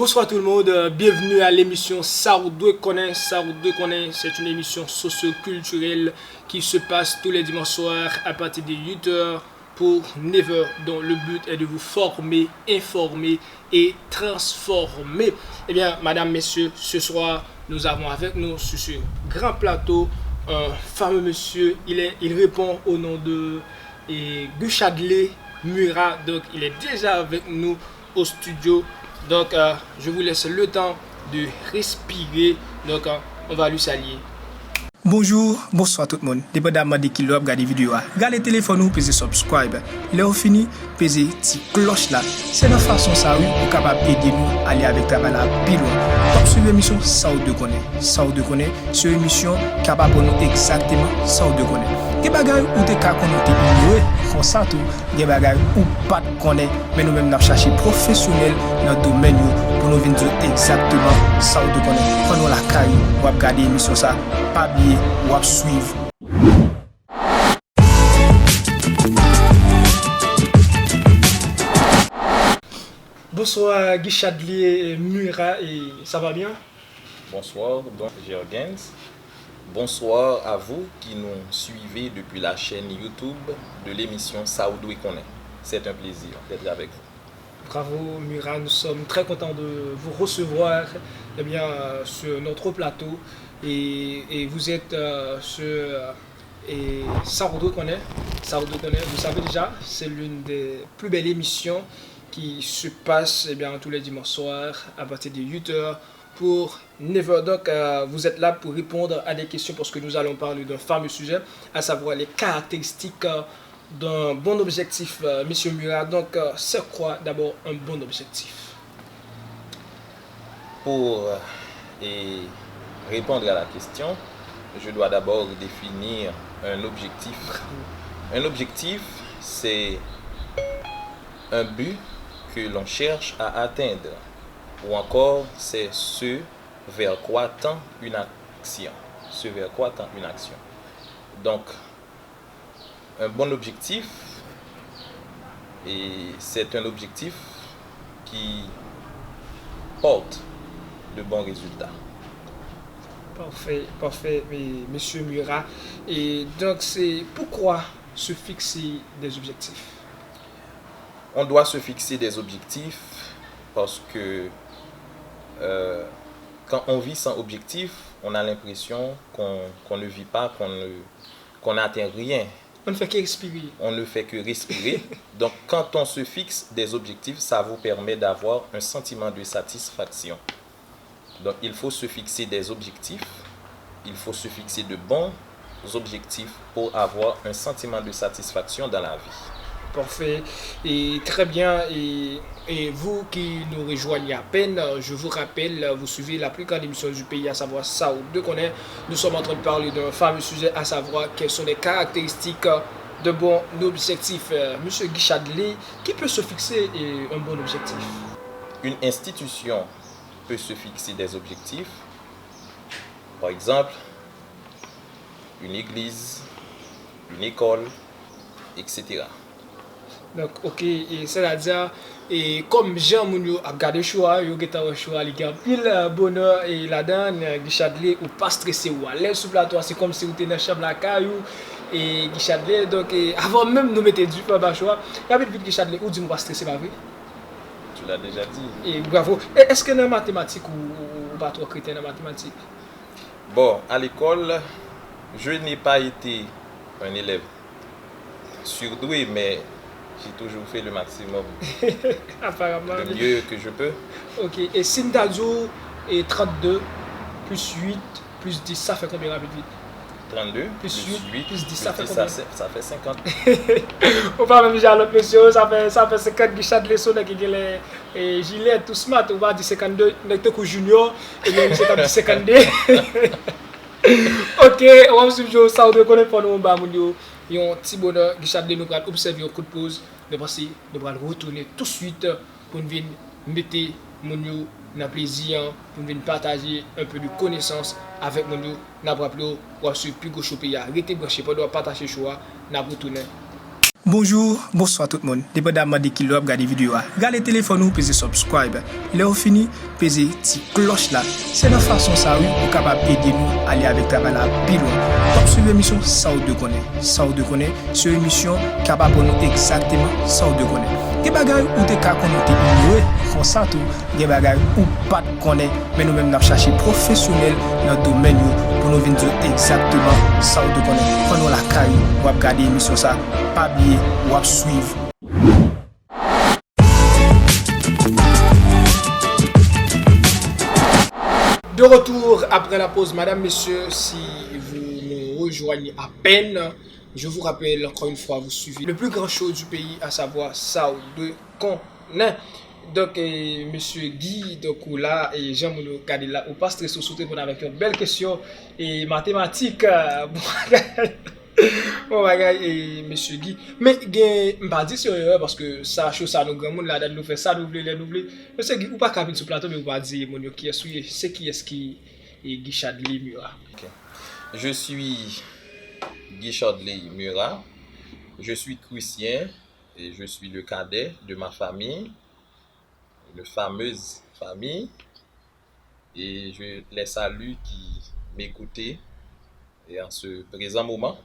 Bonsoir tout le monde, bienvenue à l'émission Saoudou connaît. Saoudou connaît, c'est une émission socio-culturelle qui se passe tous les dimanches soirs à partir de 8h pour 9h, dont le but est de vous former, informer et transformer. Eh bien, madame, messieurs, ce soir, nous avons avec nous sur ce grand plateau un fameux monsieur. Il répond au nom de Guchadley Murat, donc il est déjà avec nous au studio. Donc, je vous laisse le temps de respirer. Donc, on va lui saluer. Bonjour, bonsoir tout le monde. Dépendamment de qui vous regardez la vidéo, regardez le téléphone ou pesez subscribe. Là, fini, pesez petite cloche là. C'est la façon ça, vous capable d'aider nous à aller avec le travail là plus loin. Donc, sur l'émission Saoudou connaît. Saoudou connaît, c'est une émission capable de nous exactement Saoudou connaît. Des bagages où des cas qu'on a ignoré, comme ça tout, des bagages où pas de connaît, mais nous même nous chercher professionnel dans le domaine pour nous venir dire exactement Saoudou connaît. Prenons la caille, ou regarder l'émission ça, pas oublier, ou suivre. Bonsoir Guchadley Murat, et ça va bien? Bonsoir, donc Jürgens. Bonsoir à vous qui nous suivez depuis la chaîne YouTube de l'émission Saoudou connaît. C'est un plaisir d'être avec vous. Bravo Murat, nous sommes très contents de vous recevoir sur notre plateau. Et vous êtes sur Saoudou connaît. Saoudou connaît, vous savez déjà, c'est l'une des plus belles émissions qui se passe tous les dimanches soirs à partir de 8h. Pour 9h. Donc, vous êtes là pour répondre à des questions parce que nous allons parler d'un fameux sujet, à savoir les caractéristiques d'un bon objectif, Monsieur Murat. Donc, c'est quoi d'abord un bon objectif? Pour répondre à la question, je dois d'abord définir un objectif. Un objectif, c'est un but que l'on cherche à atteindre. Ou encore, c'est ce vers quoi tend une action. Ce vers quoi tend une action. Donc, un bon objectif, et c'est un objectif qui porte de bons résultats. Parfait, Monsieur Murat. Et donc, c'est pourquoi se fixer des objectifs? On doit se fixer des objectifs parce que quand on vit sans objectif, on a l'impression qu'on ne vit pas, qu'on n'atteint rien. On ne fait que respirer. On ne fait que respirer. Donc, quand on se fixe des objectifs, ça vous permet d'avoir un sentiment de satisfaction. Donc, il faut se fixer des objectifs. Il faut se fixer de bons objectifs pour avoir un sentiment de satisfaction dans la vie. Parfait. Et très bien. Et vous qui nous rejoignez à peine, je vous rappelle, vous suivez la plus grande émission du pays, à savoir Saoudou connaît. Nous sommes en train de parler d'un fameux sujet, à savoir quelles sont les caractéristiques de bon objectif. Monsieur Guchadley, qui peut se fixer un bon objectif? Une institution peut se fixer des objectifs. Par exemple, une église, une école, etc. Donc, ok, et c'est-à-dire, et comme Jean Mounio a regardé le choix, il a un choix, il a pile bonheur, et là-dedans, Guchadley, ou pas stressé, ou à l'aise sous plateau, c'est comme si vous étiez dans la chambre à la caillou, et Guchadley, donc, avant même de mettre du pain à choix, il y a vite Guchadley, ou dis-moi pas stressé, pas vrai? Tu l'as déjà dit. Et bravo. Est-ce que dans la mathématique, ou pas trop chrétien dans la mathématique? Bon, à l'école, je n'ai pas été un élève surdoué, mais j'ai toujours fait le maximum. Apparemment. Le mieux que je peux. Ok. Et Sindadio et 32 plus 8 plus 10, ça fait combien rapide? 32 plus 8 plus 10, ça fait 10, combien? ça fait 50. On va même dire à l'autre monsieur, ça fait 50 Guchadley sonne qui a les gilets tout smart, on va dire 52, on junior, et bien c'est dit 52. Ok, on va suivre ça, on doit connaître pour nous, il y a un petit bonheur, Guchadley nous va observer un coup de pause, de passer, de retourner tout de suite pour nous mettre mon na plaisir pour venir partager un peu de connaissances avec nous. N'a rappelé ou sur plus gauche pays. Arrêtez brancher pas doit partager choix, n'a retourner. Bonjour, bonsoir tout le monde. Dépendamment de qui vous regardez la vidéo, regardez le téléphone ou pesez subscribe. Là, fini, pesez la cloche là. C'est la façon ça, oui, vous capable d'aider nous à aller avec travail là, plus loin. Donc, sur l'émission, ça vous connaît. Ça vous connaît. Sur l'émission, capable pour nous exactement ça vous connaît. Des bagages où t'es capable de ignorer, comme ça tout. Des bagages où pas de connaître, mais nous-mêmes, nous cherchons professionnel dans le domaine pour nous venir dire exactement ça vous connaît. Quand nous la caille, vous regardez l'émission ça, pas oublier ou suivre. De retour après la pause, mesdames, messieurs, si vous nous rejoignez à peine, je vous rappelle encore une fois, vous suivez le plus grand show du pays, à savoir Sao de Konen. Donc, monsieur Guy, donc là, et Jean Mouno Kadela, ou pas stressé, sauter pour avec une belle question et mathématiques. Bon bagay et monsieur Guy, mais gen pas dit sur erreur parce que ça chose ça nous grand monde là nous fait ça nous voulons monsieur Guy ou pas capable sur plateau mais ou pas dire mon qui est c'est qui est-ce qui est Guy Chadley Murat. Okay. Je suis Guy Chadley Murat. Je suis chrétien et je suis le cadet de ma famille, une fameuse famille, et je les salue qui m'écoutaient. Et en ce présent moment,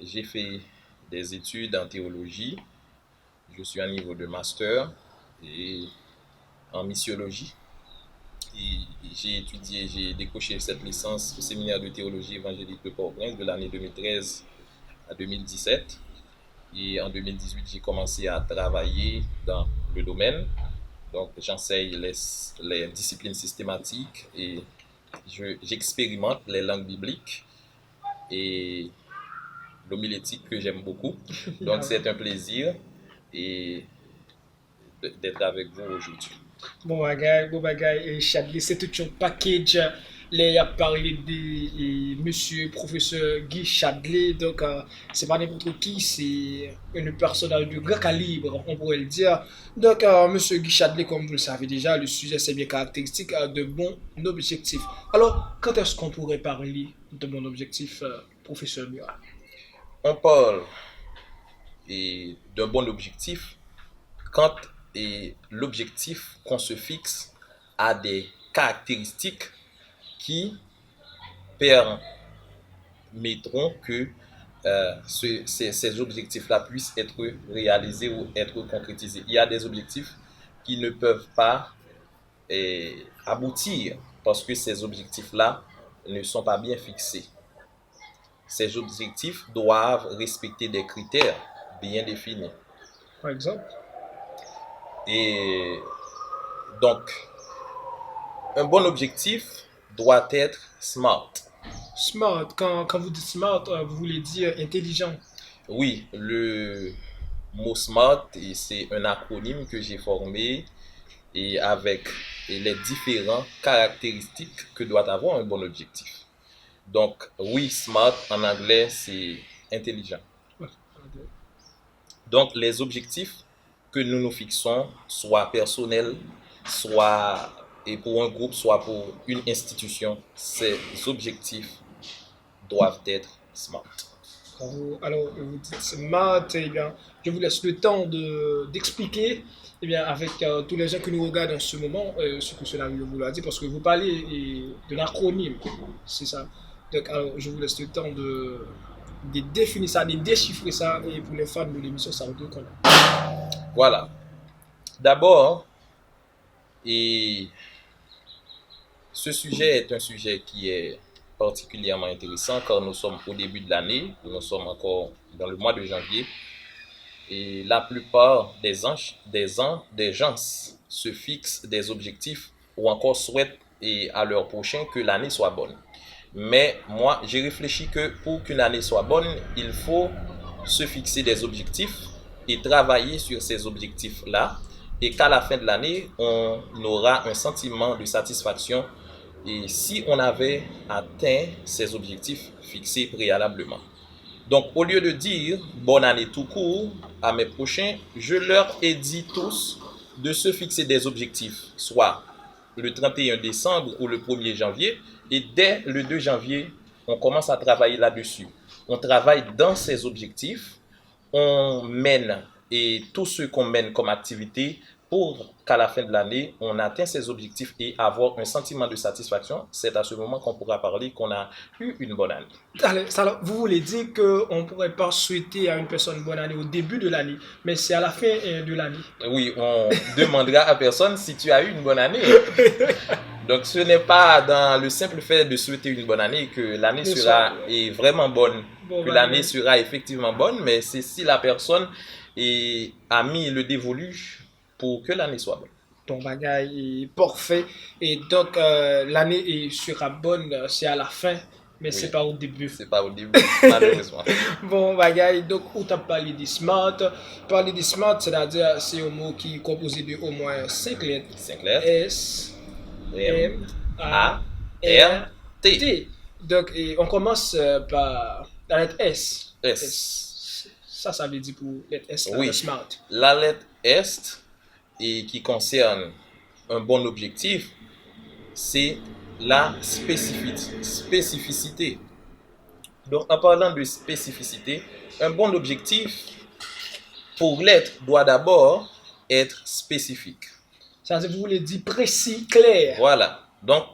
j'ai fait des études en théologie. Je suis à niveau de master et en missiologie. Et j'ai décoché cette licence au séminaire de théologie évangélique de Port-au-Prince de l'année 2013 à 2017. Et en 2018, j'ai commencé à travailler dans le domaine. Donc, j'enseigne les disciplines systématiques et j'expérimente les langues bibliques et l'homilétique que j'aime beaucoup. Donc c'est un plaisir et d'être avec vous aujourd'hui. Bon bagay, et Chadley, c'est tout un package. Là, il a parlé de monsieur professeur Guy Chadley, donc c'est pas n'importe qui, c'est une personne de grand calibre, on pourrait le dire. Donc, monsieur Guy Chadley, comme vous le savez déjà, le sujet c'est bien caractéristique de bon objectif. Alors, quand est-ce qu'on pourrait parler de mon objectif, professeur Murat? On parle d'un bon objectif quand l'objectif qu'on se fixe a des caractéristiques qui permettront que ces objectifs-là puissent être réalisés ou être concrétisés. Il y a des objectifs qui ne peuvent pas aboutir parce que ces objectifs-là ne sont pas bien fixés. Ces objectifs doivent respecter des critères bien définis. Par exemple? Et donc, un bon objectif doit être smart. Smart, quand vous dites smart, vous voulez dire intelligent. Oui, le mot smart, c'est un acronyme que j'ai formé et avec les différentes caractéristiques que doit avoir un bon objectif. Donc, oui, smart en anglais, c'est intelligent. Donc, les objectifs que nous nous fixons, soit personnels, soit et pour un groupe, soit pour une institution, ces objectifs doivent être smart. Alors, vous dites smart, eh bien, je vous laisse le temps d'expliquer eh bien, avec tous les gens que nous regardent en ce moment ce que cela veut vouloir dire, parce que vous parlez de l'acronyme, c'est ça. Donc, alors, je vous laisse le temps de définir ça, de déchiffrer ça, et pour les fans de l'émission, ça vous connaît. Voilà. D'abord, et ce sujet est un sujet qui est particulièrement intéressant car nous sommes au début de l'année, nous sommes encore dans le mois de janvier et la plupart des gens se fixent des objectifs ou encore souhaitent à leur prochain que l'année soit bonne. Mais moi, j'ai réfléchi que pour qu'une année soit bonne, il faut se fixer des objectifs et travailler sur ces objectifs-là et qu'à la fin de l'année, on aura un sentiment de satisfaction et si on avait atteint ces objectifs fixés préalablement. Donc, au lieu de dire bonne année tout court à mes prochains, je leur ai dit tous de se fixer des objectifs, soit le 31 décembre ou le 1er janvier, et dès le 2 janvier, on commence à travailler là-dessus. On travaille dans ces objectifs on mène et tout ce qu'on mène comme activité pour qu'à la fin de l'année, on atteint ses objectifs et avoir un sentiment de satisfaction, c'est à ce moment qu'on pourra parler qu'on a eu une bonne année. Alors, vous voulez dire qu'on ne pourrait pas souhaiter à une personne une bonne année au début de l'année, mais c'est à la fin de l'année. Oui, on demandera à personne si tu as eu une bonne année. Donc, ce n'est pas dans le simple fait de souhaiter une bonne année que l'année sera vraiment bonne, que l'année sera effectivement bonne, mais c'est si la personne a mis le dévolu pour que l'année soit bonne. Ton bagage est parfait et donc l'année sera bonne, c'est à la fin, mais c'est pas au début. C'est pas au début, malheureusement. Bon bagage, donc où tu as parlé de smart. Parler de smart, c'est-à-dire c'est un mot qui est composé de au moins 5 lettres. 5 lettres. S, M, A, R, T. Donc on commence par la lettre S. S. Ça veut dire pour lettre S, oui. smart. La lettre S, et qui concerne un bon objectif, c'est la spécificité. Donc, en parlant de spécificité, un bon objectif, pour l'être, doit d'abord être spécifique. Ça veut dire, vous voulez dire précis, clair. Voilà. Donc,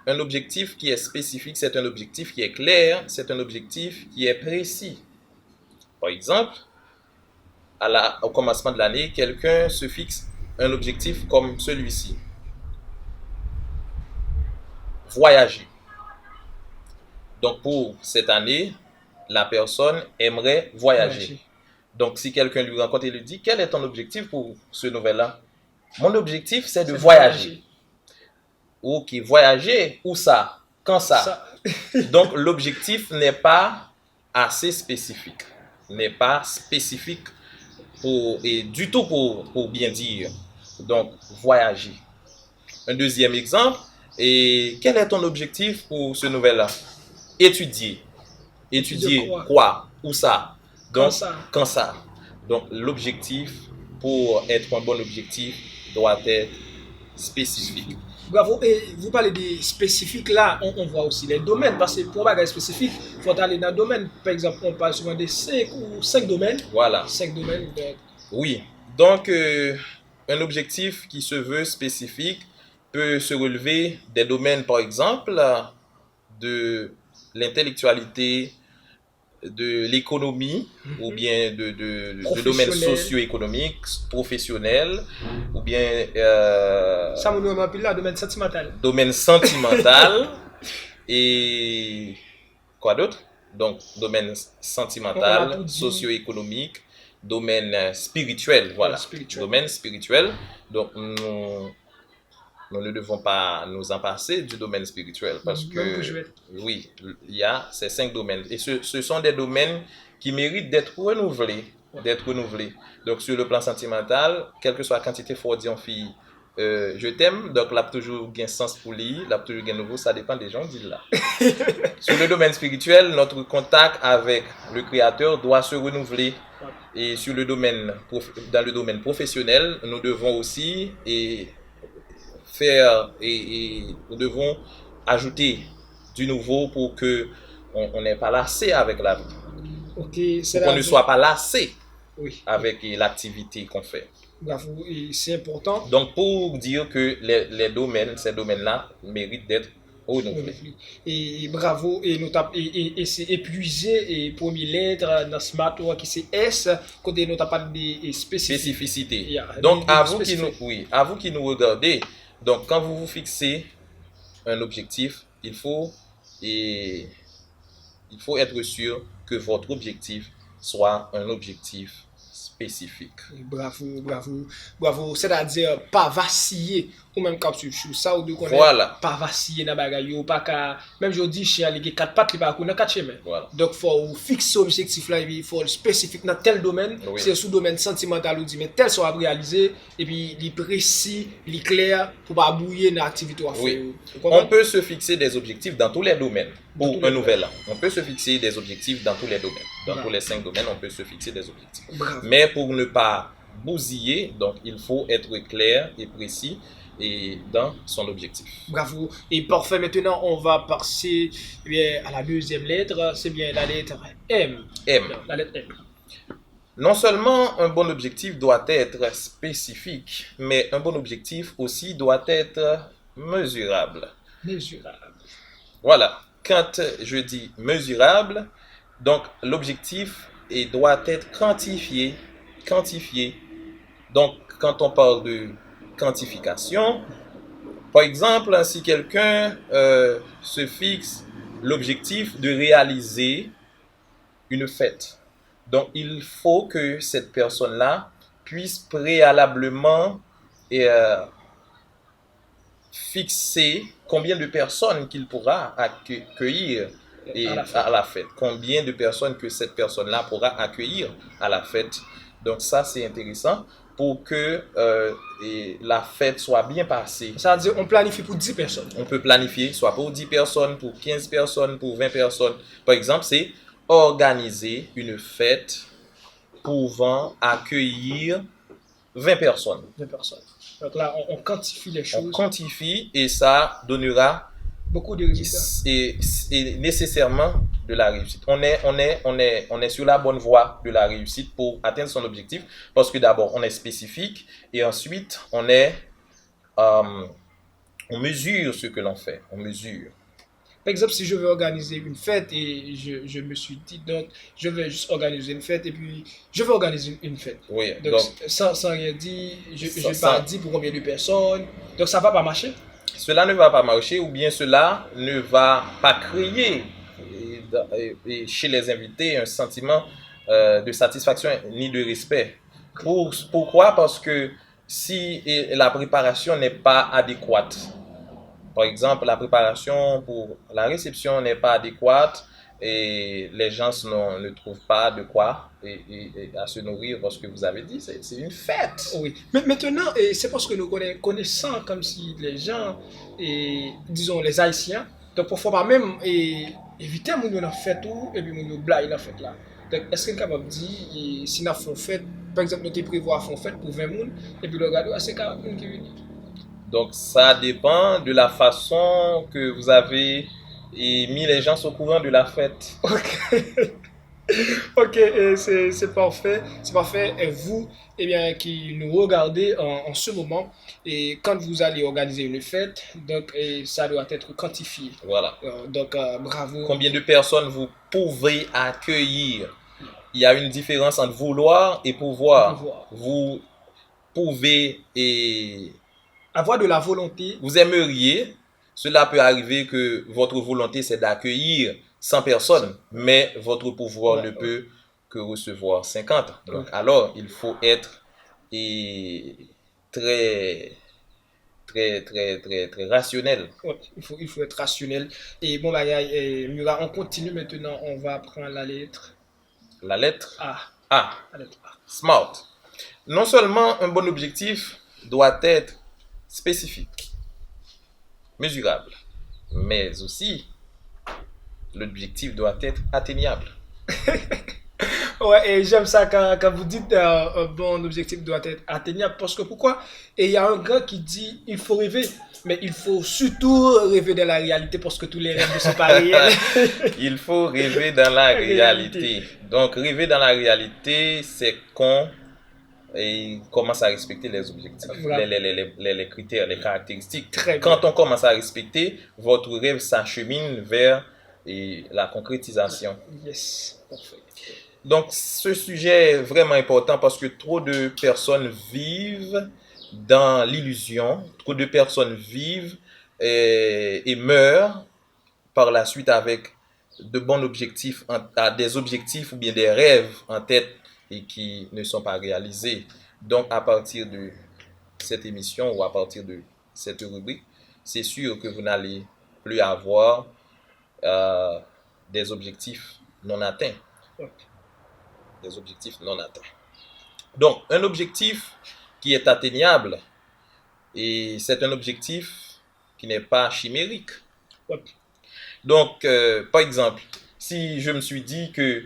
un objectif qui est spécifique, c'est un objectif qui est clair, c'est un objectif qui est précis. Par exemple, au commencement de l'année, quelqu'un se fixe un objectif comme celui-ci. Voyager. Donc pour cette année, la personne aimerait voyager. Donc si quelqu'un lui rencontre et lui dit, quel est ton objectif pour ce nouvel-an? Mon objectif, c'est de voyager. Ok, voyager, où ça? Quand ça? Donc l'objectif n'est pas assez spécifique. N'est pas spécifique du tout pour bien dire. Donc, voyager. Un deuxième exemple, et quel est ton objectif pour ce nouvel-an? Étudier. Étudier quoi? Où ça? Donc, quand ça? Donc, l'objectif, pour être un bon objectif, doit être spécifique. Bravo. Et vous parlez des spécifiques là, on voit aussi les domaines, parce que pour un bagage spécifique, il faut aller dans le domaine. Par exemple, on parle souvent de 5 domaines. Voilà. 5 domaines. Oui. Donc, un objectif qui se veut spécifique peut se relever des domaines, par exemple, de l'intellectualité, de l'économie, ou bien de domaines socio-économiques, professionnels, ou bien... ça me nous appelle là, domaine sentimental. Domaine sentimental, et quoi d'autre? Donc, domaine sentimental, socio-économique, domaine spirituel, voilà. Domaine spirituel. Donc, nous ne devons pas nous en passer du domaine spirituel parce que, oui, il y a ces 5 domaines. Et ce sont des domaines qui méritent d'être renouvelés. Donc, sur le plan sentimental, quelle que soit la quantité faut dire en fille, je t'aime, donc là, toujours gain sens pour lui, là, toujours gain nouveau, ça dépend des gens, dit là. Sur le domaine spirituel, notre contact avec le Créateur doit se renouveler. Et dans le domaine professionnel, nous devons aussi nous devons ajouter du nouveau pour que on n'ait pas lassé avec la vie. Okay, pour qu'on ne soit pas lassé avec l'activité qu'on fait. Bravo, et c'est important. Donc pour dire que ces domaines-là méritent d'être renouvelés. Et bravo, et c'est épuisé, et première lettre dans Smart qui c'est S, côté nous pas de spécificité. Yeah, donc à vous qui nous regardez, donc quand vous vous fixez un objectif, il faut être sûr que votre objectif soit un objectif spécifique. Bravo. C'est-à-dire, pas vaciller, ou même quand tu joues ça, ou de connaître, voilà. Pas vaciller dans la bagaille, ou pas qu'à, même je dis, chien, il y a 4 pattes, il n'y a pas 4 chemins. Voilà. Donc, il faut fixer l'objectif là, il faut spécifique dans tel domaine, c'est sous domaine sentimental, ou dit, mais tel soit réalisé, et puis il est précis, il est clair, pour pas bouiller dans l'activité à faire. Oui. On peut se fixer des objectifs dans tous les domaines. Pour un nouvel an, on peut se fixer des objectifs dans tous les domaines. Dans tous les 5 domaines, on peut se fixer des objectifs. Mais pour ne pas bousiller, donc il faut être clair et précis dans son objectif. Bravo. Et parfait. Maintenant, on va passer à la deuxième lettre. C'est bien la lettre M. M. La lettre M. Non seulement un bon objectif doit être spécifique, mais un bon objectif aussi doit être mesurable. Mesurable. Voilà, quand je dis mesurable, donc l'objectif doit être quantifié. Donc, quand on parle de quantification, par exemple, si quelqu'un se fixe l'objectif de réaliser une fête, donc il faut que cette personne-là puisse préalablement fixer combien de personnes qu'il pourra accueillir à la fête. Combien de personnes que cette personne-là pourra accueillir à la fête. Donc ça, c'est intéressant pour que la fête soit bien passée. Ça veut dire on planifie pour 10 personnes. On peut planifier soit pour 10 personnes, pour 15 personnes, pour 20 personnes. Par exemple, c'est organiser une fête pouvant accueillir 20 personnes. 20 personnes. Donc là, on quantifie les choses. On quantifie et ça donnera beaucoup de résultats. Et nécessairement de la réussite. On est sur la bonne voie de la réussite pour atteindre son objectif parce que d'abord, on est spécifique et ensuite, on mesure ce que l'on fait. On mesure. Par exemple, si je veux organiser une fête et je me suis dit, donc, je vais juste organiser une fête et puis je vais organiser une fête. Oui, donc sans rien dire, je n'ai pas dit pour combien de personnes. Donc, ça ne va pas marcher. Cela ne va pas marcher ou bien cela ne va pas créer chez les invités un sentiment de satisfaction ni de respect. Pourquoi? Parce que si la préparation n'est pas adéquate, par exemple, la préparation pour la réception n'est pas adéquate et les gens ne trouvent pas de quoi à se nourrir parce que vous avez dit, c'est une fête. Oui, mais maintenant, c'est parce que nous connaissons comme si les gens, disons les Haïtiens, donc parfois pas même éviter de faire fête et puis nous blaguer la fête là. Donc, est-ce qu'on est capable de dire, si nous faisons fête, par exemple, nous prévoyons faire fête pour 20 personnes et puis le gars, c'est 40 personnes qui viennent. Donc, ça dépend de la façon que vous avez mis les gens au courant de la fête. Ok, c'est parfait. C'est parfait. Et vous, qui nous regardez en ce moment, et quand vous allez organiser une fête, donc ça doit être quantifié. Voilà. Donc, bravo. Combien de personnes vous pouvez accueillir? Il y a une différence entre vouloir et pouvoir. Vous pouvez avoir de la volonté. Vous aimeriez, cela peut arriver que votre volonté c'est d'accueillir 100 personnes, mais votre pouvoir ne peut que recevoir 50. Donc, alors, il faut être très rationnel. Ouais, il faut être rationnel. Et bon, Mura, on continue maintenant. On va prendre la lettre. La lettre A. A. La lettre A. Smart. Non seulement un bon objectif doit être spécifique, mesurable, mais aussi l'objectif doit être atteignable. Ouais, et j'aime ça quand vous dites un bon objectif doit être atteignable. Parce que pourquoi? Et il y a un gars qui dit il faut rêver, mais il faut surtout rêver dans la réalité parce que tous les rêves ne sont pas réels. Il faut rêver dans la réalité. Donc, rêver dans la réalité, c'est qu'on commence à respecter les objectifs, les critères, les caractéristiques. Quand on commence à respecter, votre rêve s'achemine vers la concrétisation. Yes, parfait. Donc, ce sujet est vraiment important parce que trop de personnes vivent dans l'illusion, trop de personnes vivent et meurent par la suite avec de bons objectifs, des objectifs ou bien des rêves en tête et qui ne sont pas réalisés. Donc, à partir de cette émission ou à partir de cette rubrique, c'est sûr que vous n'allez plus avoir des objectifs non atteints. Des objectifs non atteints. Donc, un objectif qui est atteignable, et c'est un objectif qui n'est pas chimérique. Donc, par exemple, si je me suis dit que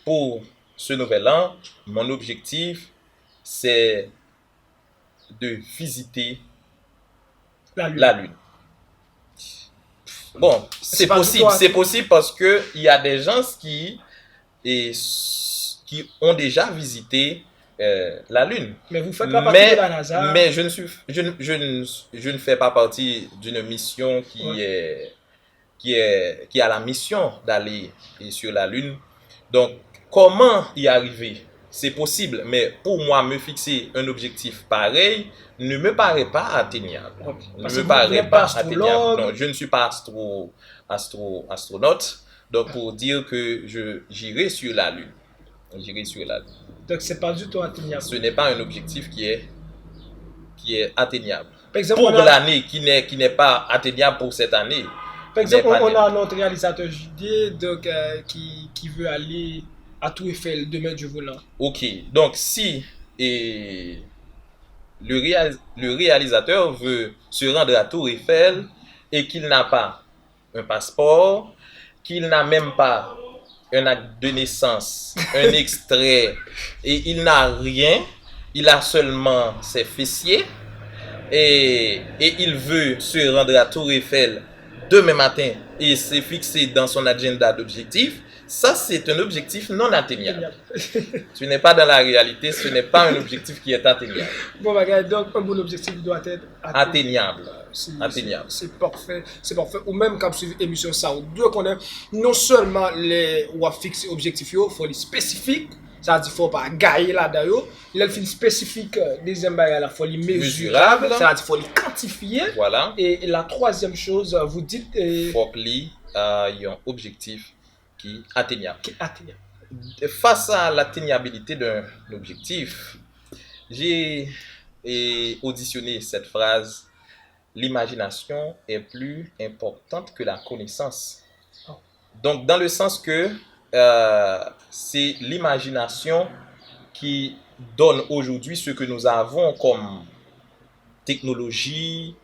pour ce nouvel an, mon objectif, c'est de visiter la Lune. Bon, c'est possible parce qu'il y a des gens qui qui ont déjà visité la Lune. Mais vous faites pas partie de la NASA. Mais je ne fais pas partie d'une mission qui a la mission d'aller sur la Lune. Donc, comment y arriver? C'est possible, mais pour moi, me fixer un objectif pareil ne me paraît pas atteignable. Ne me paraît pas atteignable. Non, je ne suis pas astronaute. Donc, pour dire que j'irai sur la Lune. J'irai sur la Lune. Donc, c'est pas du tout atteignable. Ce n'est pas un objectif qui est atteignable. Par exemple, pour l'année, qui n'est pas atteignable pour cette année. Par exemple, on a notre réalisateur Judier donc, qui veut aller à Tour Eiffel demain du volant. Ok, donc si le réalisateur veut se rendre à Tour Eiffel et qu'il n'a pas un passeport, qu'il n'a même pas un acte de naissance, un extrait, et il n'a rien, il a seulement ses fessiers, et il veut se rendre à Tour Eiffel demain matin et s'est fixé dans son agenda d'objectifs, ça c'est un objectif non atteignable. Tu n'es pas dans la réalité, ce n'est pas un objectif qui est atteignable. Bon, donc un bon objectif doit être atteignable. C'est parfait, c'est parfait. Ou même quand suivre l'émission ça, on doit connaître non seulement les ou à fixer objectifs, il faut les spécifiques. Ça veut dire qu'il ne faut pas gagner là-dedans. Il faut les spécifiques, deuxième barrière, il faut les mesurables. Ça veut dire qu'il faut les quantifier. Voilà. Et la troisième chose, vous dites. Il faut qu'il y ait un objectif qui est atteignable. Face à l'atteignabilité d'un objectif, j'ai auditionné cette phrase: l'imagination est plus importante que la connaissance. Donc, dans le sens que c'est l'imagination qui donne aujourd'hui ce que nous avons comme technologie.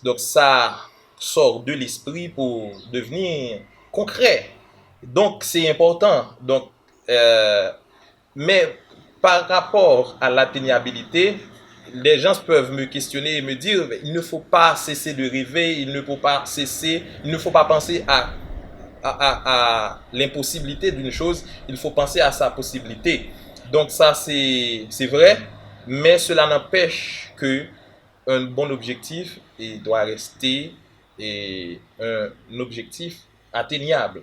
Donc, ça sort de l'esprit pour devenir concret. Donc, c'est important. Donc, mais par rapport à l'atteignabilité, les gens peuvent me questionner et me dire: il ne faut pas cesser de rêver, il ne faut pas penser à l'impossibilité d'une chose, il faut penser à sa possibilité. Donc ça c'est vrai, mais cela n'empêche que un bon objectif doit rester un objectif atteignable.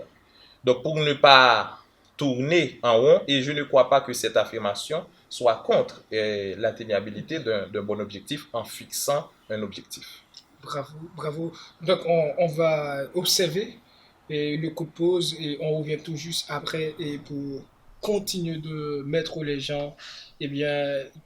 Donc pour ne pas tourner en rond, et je ne crois pas que cette affirmation soit contre l'atteignabilité d'un bon objectif en fixant un objectif. Bravo. Donc on va observer le coup de pause et on revient tout juste après et pour continuer de mettre les gens,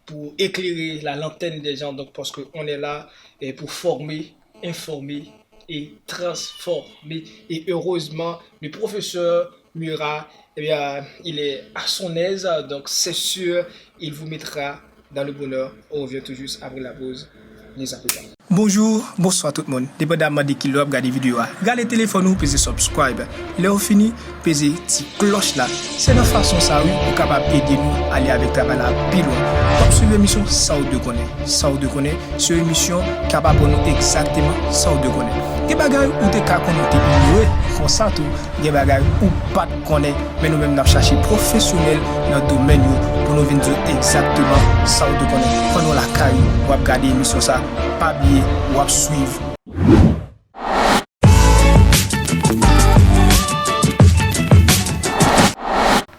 pour éclairer la lanterne des gens, donc parce qu'on est là et pour former, informer et transformer. Et heureusement, le professeur Murat, il est à son aise, donc c'est sûr, il vous mettra dans le bonheur. On revient tout juste après la pause. Les appelants. Bonjour, bonsoir tout le monde. Dépendamment de qui regarde la vidéo, regardez le téléphone ou pesez subscribe. Là vous fini, pesez petite cloche là. C'est la façon ça oui, pour capable aider nous aller avec travail là plus loin. Comme sur l'émission ça ou de connaît. Ça ou de connaît, sur l'émission capable pour nous exactement ça ou de connaît. Des bagages ou des cas qu'on a ignoré, comme ça tout, des bagages ou pas connaît, mais nous même nous chercher professionnel dans le domaine pour nous venir dire exactement ça ou de connaît. Quand nous la caille, ou regarder l'émission ça, pas oublier ou suivre.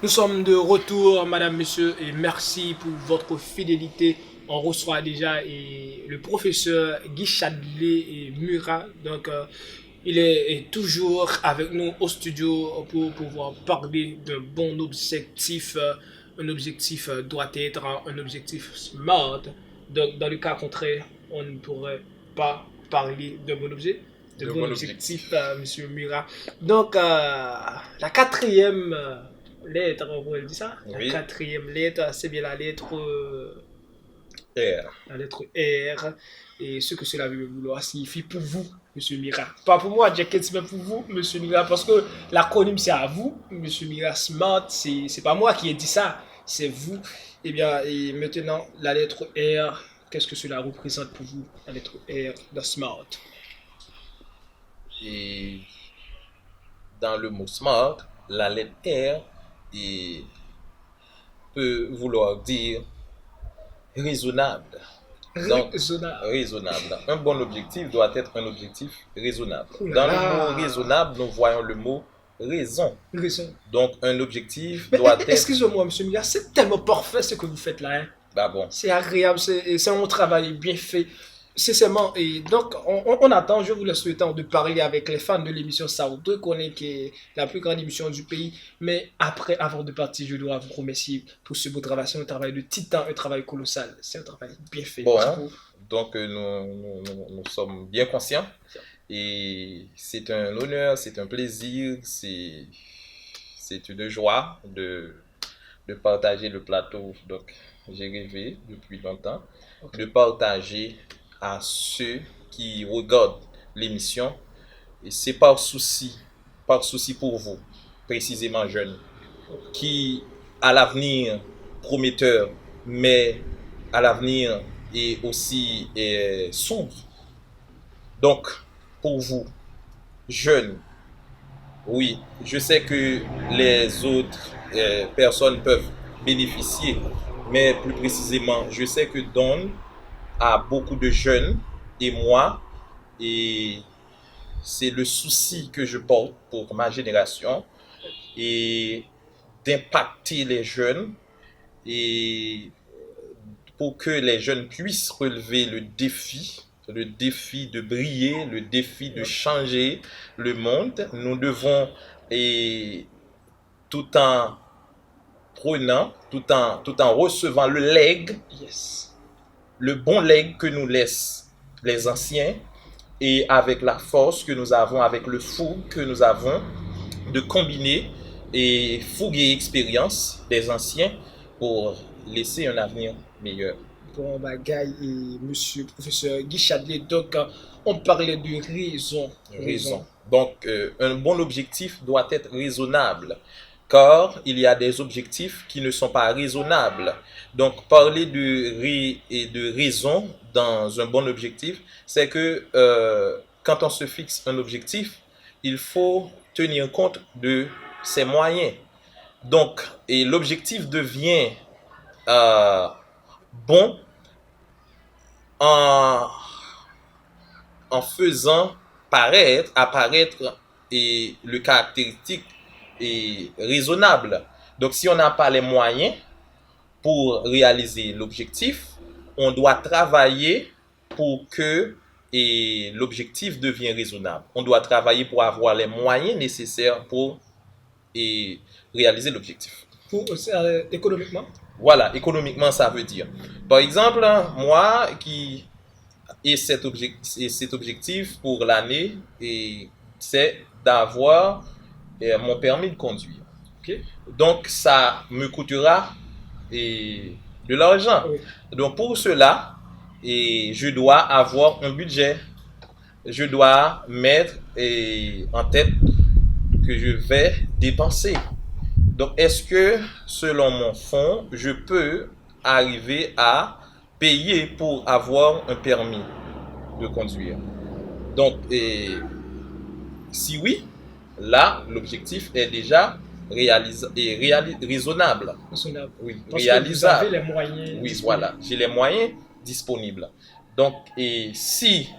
Nous sommes de retour, madame, monsieur, et merci pour votre fidélité. On reçoit déjà le professeur Guy Chadley et Murat. Donc, il est toujours avec nous au studio pour pouvoir parler d'un bon objectif. Un objectif doit être un objectif smart. Donc, dans le cas contraire, on ne pourrait pas parler d'un bon objet. De bon objectif, monsieur Murat. Donc, la quatrième lettre, on pourrait dire ça. Oui. La quatrième lettre, c'est bien la lettre R. La lettre R. Et ce que cela veut vouloir signifie pour vous, monsieur Murat. Pas pour moi, Jack, mais pour vous, monsieur Murat. Parce que l'acronyme, c'est à vous, monsieur Murat. Smart, c'est pas moi qui ai dit ça, c'est vous. Et maintenant, la lettre R, qu'est-ce que cela représente pour vous, la lettre R de Smart? Et dans le mot smart, la lettre R peut vouloir dire raisonnable. Donc, Raisonnable. raisonnable. Un bon objectif doit être un objectif raisonnable. Ouh là Dans là. le mot raisonnable, nous voyons le mot raison. Raison. Donc, un objectif Mais doit être... excusez-moi, monsieur Milla, c'est tellement parfait ce que vous faites là. Hein. Bah bon. C'est agréable, c'est un travail bien fait. Sincèrement, et donc on attend, je vous laisse le temps de parler avec les fans de l'émission Sao 2 Connaît, qui est la plus grande émission du pays. Mais après, avant de partir, je dois vous remercier pour ce beau travail. C'est un travail de titan, un travail colossal. C'est un travail bien fait. Bon, Bravo. donc nous sommes bien conscients et c'est un honneur, c'est un plaisir, c'est une joie de partager le plateau. Donc j'ai rêvé depuis longtemps de partager à ceux qui regardent l'émission, et c'est par souci pour vous, précisément jeunes, qui à l'avenir prometteur, mais à l'avenir est aussi sombre. Donc, pour vous, jeunes, oui, je sais que les autres personnes peuvent bénéficier, mais plus précisément, je sais que Don a beaucoup de jeunes et moi, et c'est le souci que je porte pour ma génération et d'impacter les jeunes et pour que les jeunes puissent relever le défi de briller, le défi de changer le monde. Nous devons, et tout en prenant, tout en recevant le legs, Yes. le bon legs que nous laissent les anciens, et avec la force que nous avons, avec le fougue que nous avons, de combiner et fougue et expérience des anciens pour laisser un avenir meilleur. Bon bagaille et monsieur professeur Guy Chadley, donc on parlait de raison. Donc un bon objectif doit être raisonnable, car il y a des objectifs qui ne sont pas raisonnables. Donc parler de raison dans un bon objectif, c'est que quand on se fixe un objectif, il faut tenir compte de ses moyens. Donc, et l'objectif devient bon en faisant apparaître et le caractéristique est raisonnable. Donc, si on n'a pas les moyens pour réaliser l'objectif, on doit travailler pour que l'objectif devienne raisonnable. On doit travailler pour avoir les moyens nécessaires pour réaliser l'objectif. Économiquement? Voilà, économiquement, ça veut dire. Par exemple, moi qui ai cet objectif pour l'année, c'est d'avoir mon permis de conduire. Okay. Donc, ça me coûtera de l'argent. Oui. Donc, pour cela, je dois avoir un budget. Je dois mettre en tête que je vais dépenser. Donc, est-ce que, selon mon fonds, je peux arriver à payer pour avoir un permis de conduire? Donc, si oui, là, l'objectif est déjà raisonnable. Oui, parce réalisable. Que vous avez les moyens. Oui, voilà, j'ai les moyens disponibles. Donc, si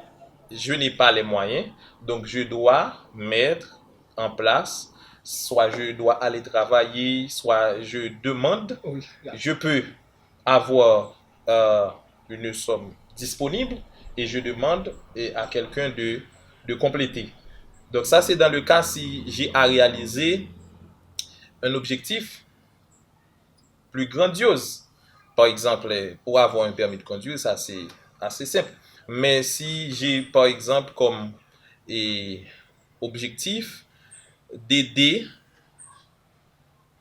je n'ai pas les moyens, donc je dois mettre en place, soit je dois aller travailler, soit je demande, oui, je peux avoir une somme disponible et je demande à quelqu'un de compléter. Donc ça, c'est dans le cas si j'ai à réaliser un objectif plus grandiose. Par exemple, pour avoir un permis de conduire, ça c'est assez simple. Mais si j'ai par exemple comme objectif d'aider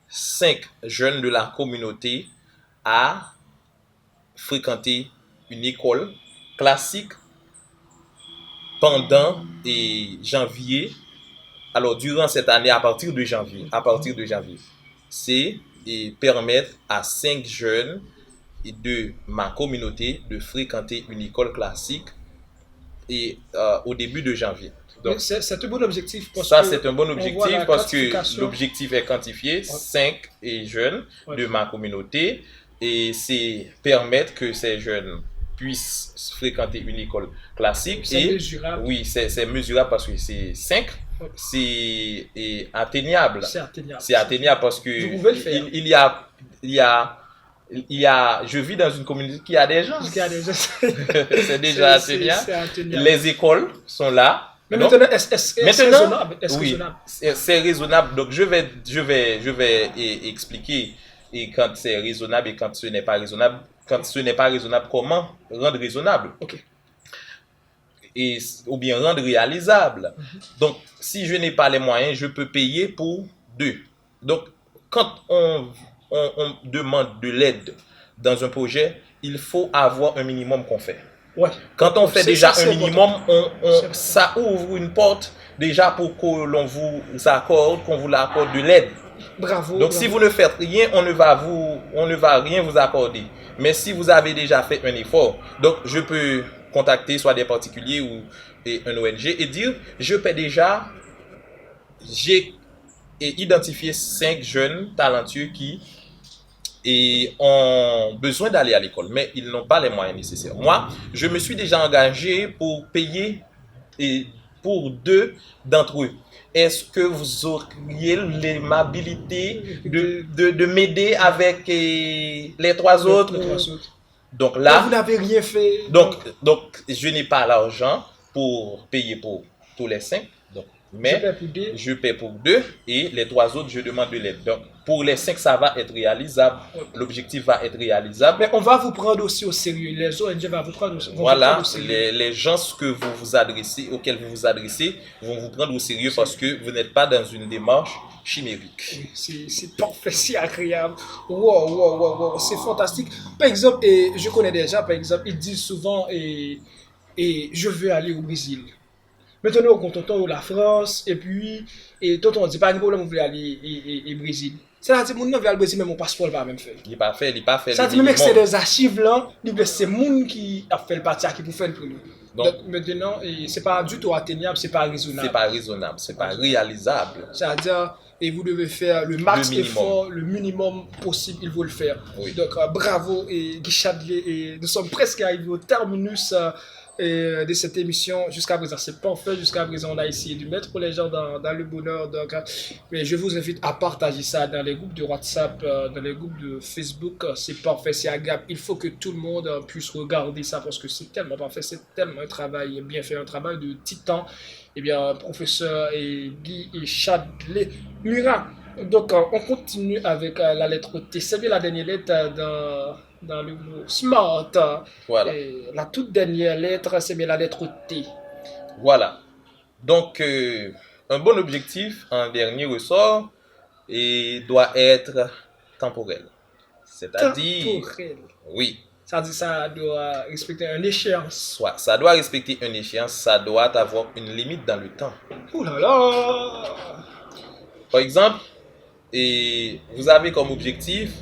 5 jeunes de la communauté à fréquenter une école classique pendant janvier. Alors, durant cette année, à partir de janvier, c'est permettre à 5 jeunes de ma communauté de fréquenter une école classique au début de janvier. Donc, c'est un bon objectif. Ça, c'est un bon objectif parce que quantification. l'objectif est quantifié, 5 jeunes de ma communauté, et c'est permettre que ces jeunes puissent fréquenter une école classique. C'est mesurable. Oui, c'est mesurable parce que c'est 5, c'est atteignable. C'est atteignable. C'est atteignable parce que Vous pouvez le faire. je vis dans une communauté qui a des gens. C'est déjà atteignable. C'est atteignable. Les écoles sont là. Mais Donc, maintenant, est-ce raisonnable? Est-ce oui, raisonnable? c'est raisonnable. Donc, je vais expliquer et quand c'est raisonnable et quand ce n'est pas raisonnable. Quand ce n'est pas raisonnable, comment rendre raisonnable? Ok. Ou bien rendre réalisable. Donc, si je n'ai pas les moyens, je peux payer pour 2. Donc, quand on demande de l'aide dans un projet, il faut avoir un minimum qu'on fait. Ouais. Quand on fait déjà un minimum, important. ça ouvre une porte déjà pour que l'on vous accorde, qu'on vous l'accorde de l'aide. Bravo. Donc, bravo. si vous ne faites rien, on ne va rien vous accorder. Mais si vous avez déjà fait un effort, donc je peux contacter soit des particuliers ou un ONG et dire, j'ai identifié 5 jeunes talentueux qui ont besoin d'aller à l'école, mais ils n'ont pas les moyens nécessaires. Moi, je me suis déjà engagé pour payer pour 2 d'entre eux. Est-ce que vous auriez l'aimabilité de m'aider avec les 3 autres? Donc là, vous n'avez rien fait. Donc je n'ai pas l'argent pour payer pour tous les 5. Mais je paie pour 2 et les 3 autres, je demande de l'aide. Donc, pour les 5, ça va être réalisable. L'objectif va être réalisable. Mais on va vous prendre aussi au sérieux. Les ONG vont vous prendre au sérieux. Voilà, les gens auxquels vous vous adressez vont vous prendre au sérieux parce que vous n'êtes pas dans une démarche chimérique. Oui, c'est parfait, c'est agréable. Wow, c'est fantastique. Par exemple, je connais déjà, par exemple, ils disent souvent je veux aller au Brésil. Maintenant, on compte la France, et puis, tonton, on dit pas de problème, on veut aller au Brésil. C'est-à-dire que mon nom veut aller au Brésil, mais mon passeport n'est pas même fait. Il n'est pas fait. C'est-à-dire que c'est des archives là, c'est moun qui a fait le parti qui pour faire le prix. Donc maintenant, c'est pas du tout atteignable, c'est pas raisonnable. C'est pas réalisable. C'est-à-dire, et vous devez faire le max effort, le minimum possible, il faut le faire. Oui. Donc bravo et Guy Chadley, et nous sommes presque arrivés au terminus de cette émission. Jusqu'à présent, c'est parfait. Jusqu'à présent, on a essayé de mettre les gens dans le bonheur. Donc, mais je vous invite à partager ça dans les groupes de WhatsApp, dans les groupes de Facebook. C'est parfait, c'est agréable. Il faut que tout le monde puisse regarder ça parce que c'est tellement parfait, c'est tellement un travail bien fait, un travail de titan. Eh bien, professeur Guy Chadley Murat. Donc, on continue avec la lettre T. C'est bien la dernière lettre dans le mot smart. Voilà. La toute dernière lettre, c'est bien la lettre T. Voilà. Donc, un bon objectif en dernier ressort doit être temporel. C'est-à-dire... Temporel. Oui. C'est-à-dire ça doit respecter une échéance. Ça doit respecter une échéance, ça doit avoir une limite dans le temps. Ouh là là! Par exemple, vous avez comme objectif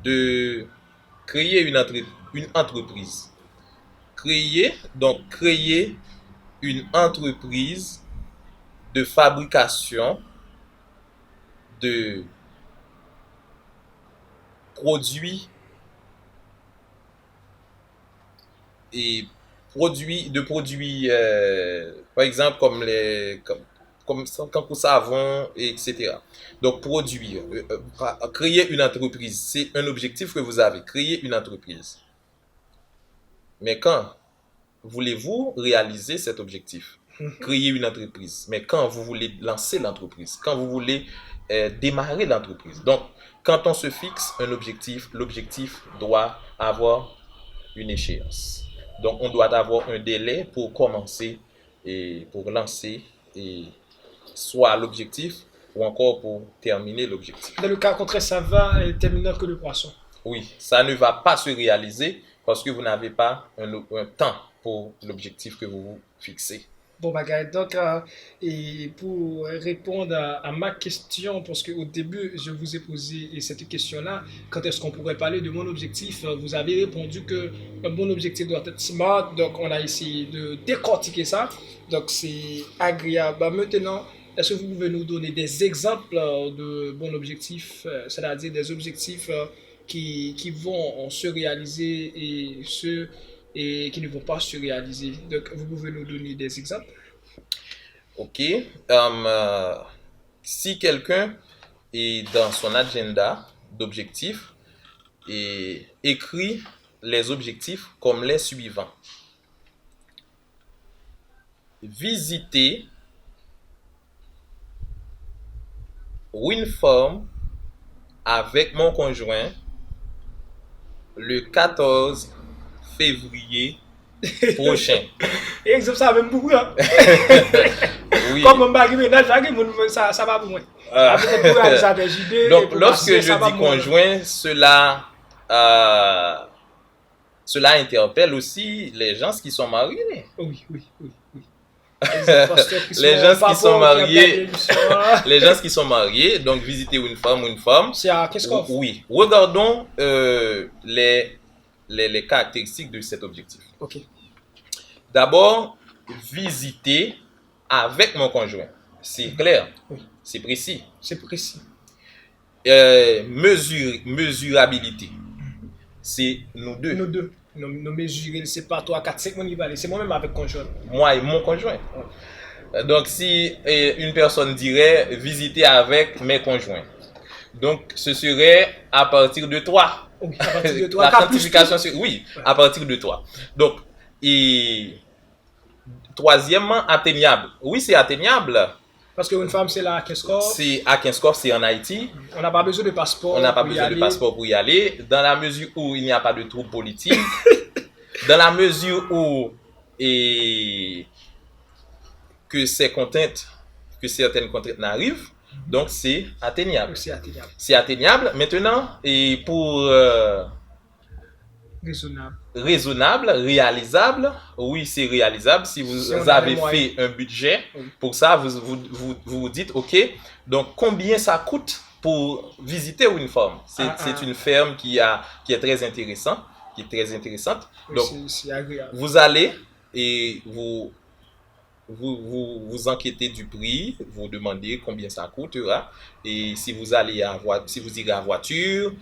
de créer une entreprise. Créer une entreprise de fabrication de produits par exemple comme savon, etc. Donc produire, créer une entreprise, c'est un objectif que vous avez, créer une entreprise. Mais quand voulez-vous réaliser cet objectif? Créer une entreprise. Mais quand vous voulez lancer l'entreprise, quand vous voulez démarrer l'entreprise. Donc, quand on se fixe un objectif, l'objectif doit avoir une échéance. Donc, on doit avoir un délai pour commencer et pour lancer soit l'objectif ou encore pour terminer l'objectif. Dans le cas contraire, ça va terminer que le poisson. Oui, ça ne va pas se réaliser parce que vous n'avez pas un temps pour l'objectif que vous vous fixez. Bon, bagage. Donc, et pour répondre à ma question, parce qu'au début, je vous ai posé cette question-là, quand est-ce qu'on pourrait parler de mon objectif? Vous avez répondu que un bon objectif doit être smart, donc on a essayé de décortiquer ça, donc c'est agréable. Bah, maintenant, est-ce que vous pouvez nous donner des exemples de bons objectifs, c'est-à-dire des objectifs qui vont se réaliser et ceux et qui ne vont pas se réaliser. Donc, vous pouvez nous donner des exemples? Ok. Si quelqu'un est dans son agenda d'objectifs et écrit les objectifs comme les suivants. Visiter Winform avec mon conjoint le 14 février prochain. Et exemple, ça même beaucoup. Hein? Oui. Comme on va arriver là, ça va pour moi. Donc, lorsque je dis conjoint, cela interpelle aussi les gens qui sont mariés. Oui. Les gens qui sont mariés, les gens qui sont mariés, donc visiter une femme. C'est à qu'est-ce qu'on fait? Oui. Regardons les caractéristiques de cet objectif. Ok. D'abord, visiter avec mon conjoint. C'est clair. Oui. C'est précis. C'est précis. Mesurabilité. C'est nous deux. Nous deux. Nous mesurer, c'est pas toi, 4, 5 qui va aller. C'est moi-même avec conjoint. Moi et mon conjoint. Donc, si une personne dirait visiter avec mes conjoints, donc ce serait à partir de 3. Oui, à partir de 3. La quantification, oui, à partir de 3. Donc, et troisièmement, atteignable. Oui, c'est atteignable. Parce qu'une femme, c'est là à Kinskov. C'est à Kinskov, c'est en Haïti. On n'a pas besoin de passeport. On n'a pas besoin de passeport pour y aller. Dans la mesure où il n'y a pas de troubles politiques. Dans la mesure où que certaines contraintes n'arrivent. Donc, c'est atteignable. C'est atteignable. Maintenant, et pour... raisonnable, réalisable. Oui, c'est réalisable. Si vous avez fait un budget, pour ça, vous dites, OK, donc combien ça coûte pour visiter une ferme? C'est une ferme qui est très intéressante. Donc, c'est agréable. Vous allez et vous enquêtez du prix, vous demandez combien ça coûtera. Et si vous irez à voiture,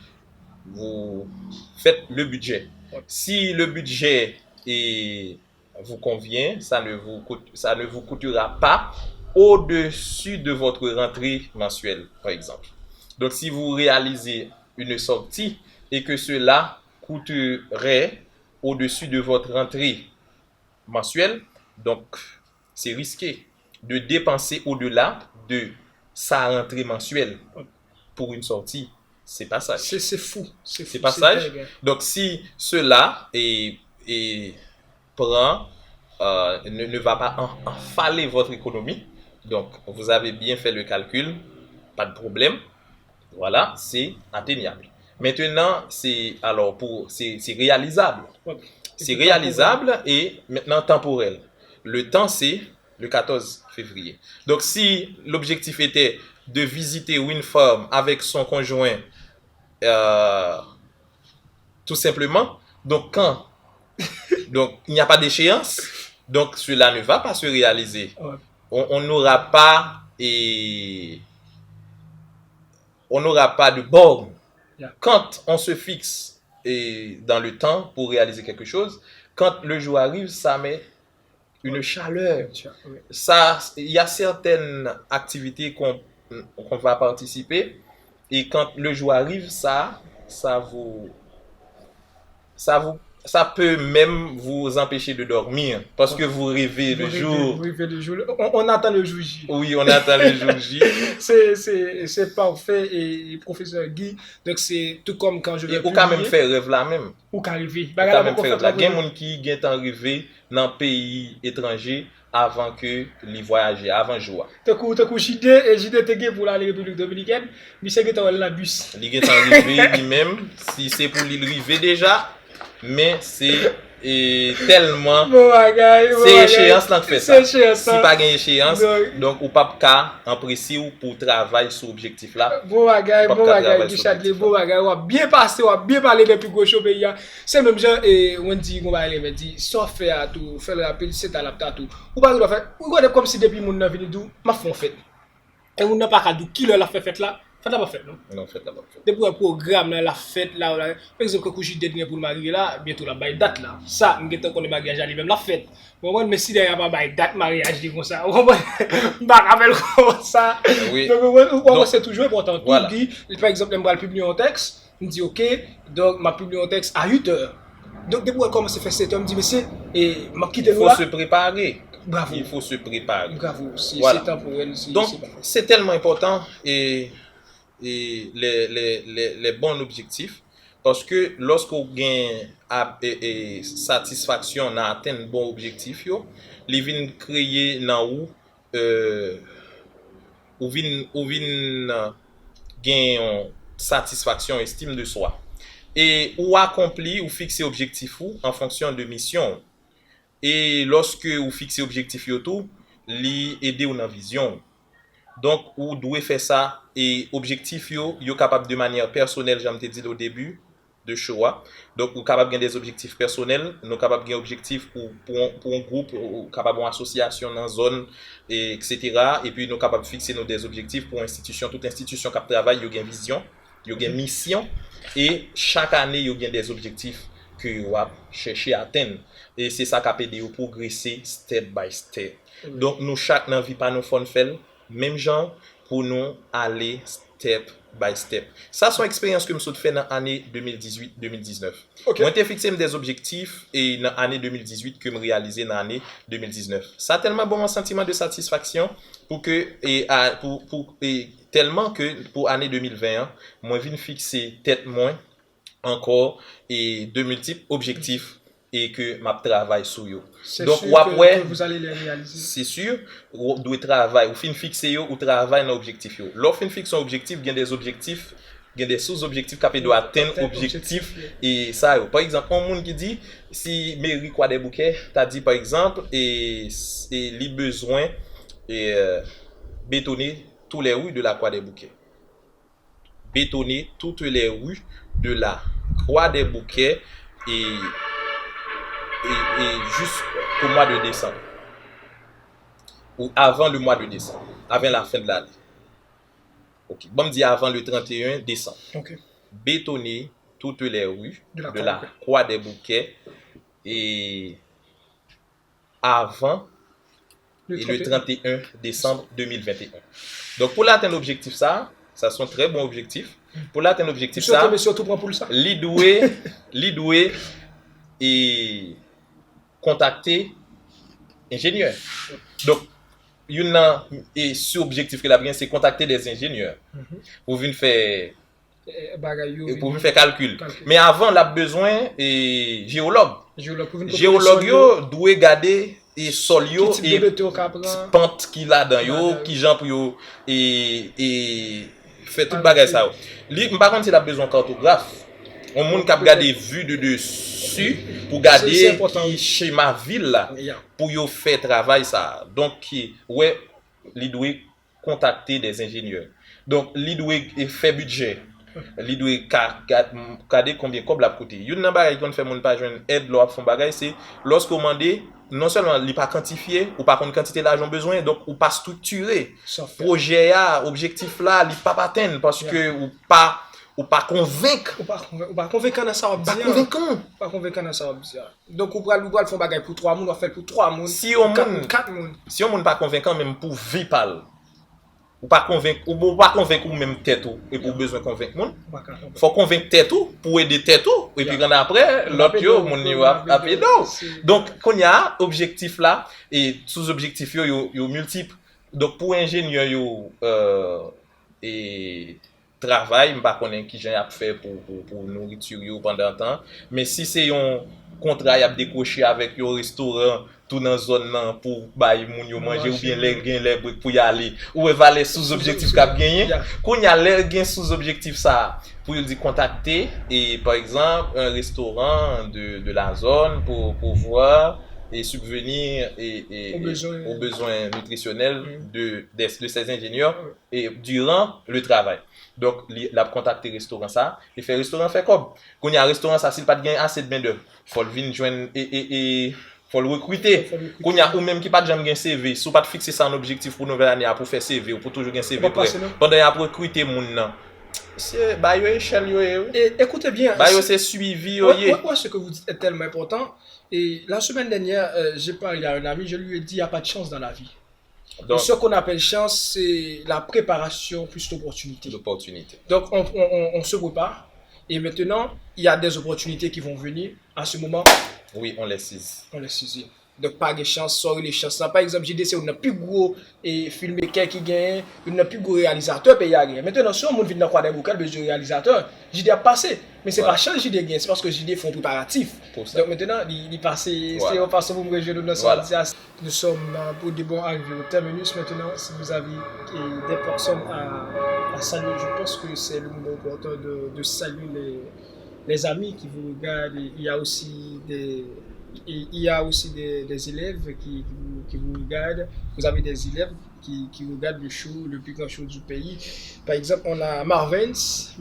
vous faites le budget. Si le budget vous convient, ça ne vous coûtera pas au-dessus de votre rentrée mensuelle, par exemple. Donc, si vous réalisez une sortie et que cela coûterait au-dessus de votre rentrée mensuelle, donc c'est risqué de dépenser au-delà de sa rentrée mensuelle pour une sortie. C'est passage. C'est fou. C'est passage. Donc, si cela ne va pas enfaler votre économie, donc vous avez bien fait le calcul, pas de problème. Voilà, c'est atteignable. Maintenant, c'est réalisable. C'est réalisable et maintenant temporel. Le temps, c'est le 14 février. Donc, si l'objectif était de visiter une femme avec son conjoint, tout simplement, donc il n'y a pas d'échéance, donc cela ne va pas se réaliser. On n'aura pas de borne. Quand on se fixe dans le temps pour réaliser quelque chose, quand le jour arrive, ça met une chaleur. Il y a certaines activités qu'on va participer et quand le jour arrive, ça peut même vous empêcher de dormir parce que vous rêvez le jour. On attend le jour J. Oui, on attend le jour J. C'est parfait. Et professeur Guy, donc c'est tout comme quand je vais. Ou quand même faire rêve là même. Ou quand rêver. Ou quand même faire rêve là. Il y a des gens qui ont rêvé dans un pays étranger avant que les voyager, avant joie. T'as JD te pour aller en République Dominicaine, mais c'est que tu as le bus. Il est arrivé lui-même, si c'est pour lui arriver déjà. Mais c'est et tellement Bon bagay, bon c'est bagay. échéance là qui fait C'est ça. échéance, Si hein. pas gain échéance, Donc- donc ou pas ka apprécier ou pour travailler sur objectif là. Bon bagay, Pas bon de bagay, travail sur Richard, l'objectif, bon bagay, ou a bien passé, ou a bien parlé depuis gauche au pays. C'est même gens, on dit, on va aller, mais dit, sans faire à tout, faire le rappel, c'est à la tout. Ou pas, on va faire, ou regarde comme si depuis mon venu d'où, ma font fête. Et on n'a pas qu'à dire qui leur a fait fête là, fête là pas fête, non? Non, faites là-bas. Depuis un programme là, la fête là, par exemple, quand je suis pour le mariage là, bientôt la bail date là. Ça, nous avons qu'on est mariage à lui-même la fête. Bon, mais si derrière pas bail date mariage dit comme ça, on va rappelle comme ça. Oui. Donc, c'est toujours important. Voilà. Tout dit, par exemple, on va publier un texte, on dit OK, donc m'a publié un texte à 8h. Donc depuis qu'on commence à faire 7h, on me dit monsieur, et m'a quitté Il faut là. se préparer. Bravo. Il faut se préparer. Bravo. C'est Voilà. temporel. Donc, c'est tellement important et les bons objectifs parce que lorsqu'on gagne satisfaction dans atteindre bon objectif yo, les vient créer dans ou vient gagne satisfaction, estime de soi et ou accompli ou fixer objectif ou en fonction de mission. Et lorsque vous fixez objectif yo tout, li aider ou dans vision. Donc, vous devez faire ça et objectif yo capable de manière personnelle, j'aime te dit au début de choix. Donc, vous capable de des objectifs personnels, nous capable de objectifs pour un groupe, ou capable une association dans zone etc. Et puis nous capable de fixer des objectifs pour institution, toute institution qui travaille, il y a une vision, il y a une mission et chaque année il y a des objectifs que vous chercher à atteindre et c'est ça qui a aidé à progresser step by step. Donc nous chaque dans vie pas nous font faire même genre pour nous aller step by step. Ça sont expériences que je fait dans l'année 2018-2019. Okay. Moi j'ai fixé des objectifs et dans l'année 2018 que je réalisé dans l'année 2019. Ça a tellement bon un sentiment de satisfaction pour que et tellement que pour l'année 2021, moi viens fixer tête moins encore et de multiples objectifs et que ma travail sur yo. Donc sûr après que vous allez les réaliser. c'est sûr ou doit travailler ou fin fixer yo ou travailler dans objectif yo. Lorsque fin fixe un objectif, il y a des objectifs, il y a des sous-objectifs qui doivent atteindre objectif et ça yo. Par exemple, un monde qui dit si mairie quoi des bouquets, t'as dit par exemple et li besoin et bétonner tous les rues de la Croix des Bouquets. Bétonner toutes les rues de la Croix des Bouquets et juste au mois de décembre. Ou avant le mois de décembre. Avant la fin de l'année. Ok. Bon, me dit avant le 31 décembre. Ok. Bétonner toutes les rues De la de la Croix des Bouquets et avant le 31 décembre 2021. Donc pour l'atteindre l'objectif ça sont très bons objectifs. Pour l'atteindre l'objectif ça, mais surtout pour ça. Lidoué et contacter ingénieur. Donc et ce objectif que la bien c'est contacter des ingénieurs pour venir faire calcul. Mais avant la besoin et géologue yo doit garder et sol yo et pente qui là dans yo qui jan pour yo et fait tout bagage ça. Li par contre c'est la besoin cartographe. On monde qui a regardé vue de dessus pour garder qui schéma ville là pour yo faire travail ça. Donc ouais, li doit contacter des ingénieurs. Donc li doit faire budget. Li doit garder combien comme la côté. Yon nan bagay qu'on fait mon pas joindre aide lo font bagay c'est lorsqu'on demande non seulement li pas quantifié ou pas connait quantité d'argent besoin donc ou pas structuré. Projet a objectif là li pas atteindre parce que ou pas convaincre ou pas convaincre dans ça pas convaincre dans ça donc ou pral font bagay pour 3 moun ou faire pour 3 moun si on moun 4 moun si on moun pas convaincant même pour vie parle ou pas convaincre ou même tête ou et pour besoin convaincre moun faut convaincre tête ou pour aider tête ou et puis quand après l'autre yo moun yo appeler donc quand il y a objectif là et sous objectif yo multiple donc pour ingénieur yo et travail, je ne sais pas qui j'ai fait pour nourriture pendant un temps. Mais si c'est contrat y a décroché avec un restaurant tout dans zone là pour bailler moun yo manger ou bien les gain les briques pour y aller ou évaluer sous objectif qu'a gagné qu'on y a les gain sous objectif ça pour lui dire contacter et par exemple un restaurant de la zone pour pouvoir et subvenir aux besoins nutritionnels de ces ingénieurs et durant le travail. Donc, il a contacté le restaurant ça, il fait restaurant fait comme. Quand il y a un restaurant ça, s'il pas de gain assez de main d'œuvre, faut le venir joindre et faut le recruter. Quand il y a ou même qui pas de jamais gain CV, si pas de fixer ça un objectif pour nouvelle année pour faire CV ou pour toujours gain CV prêt. Pendant il a recruter moun nan. C'est bah yo échelle yo. Écoutez bien. Bah yo c'est suivi Pourquoi ce que vous dites est tellement important? Et la semaine dernière, j'ai parlé à un ami, je lui ai dit il n'y a pas de chance dans la vie. Donc, ce qu'on appelle chance, c'est la préparation plus l'opportunité. Donc, on se prépare. Et maintenant, il y a des opportunités qui vont venir. À ce moment, oui, on les saisit. Donc, pas de chance, sorry les chances. Par exemple, JDC, on a plus gros filmmaker qui gagne, on a plus gros réalisateur, puis il y a rien. Maintenant, si on vient dans quoi des boucles, le réalisateur, JD a passé. Mais c'est pas chance JD gagne, c'est parce que JD font préparatif. Donc maintenant, il passe, c'est en façon pour me rejoindre dans son enthousiasme. Nous sommes pour des bons arrivés au terminus maintenant. Si vous avez des personnes à saluer, je pense que c'est le moment important de saluer les amis qui vous regardent. Il y a aussi des élèves qui vous regardent. Vous avez des élèves qui regardent le show, le plus grand show du pays. Par exemple, on a Marvens.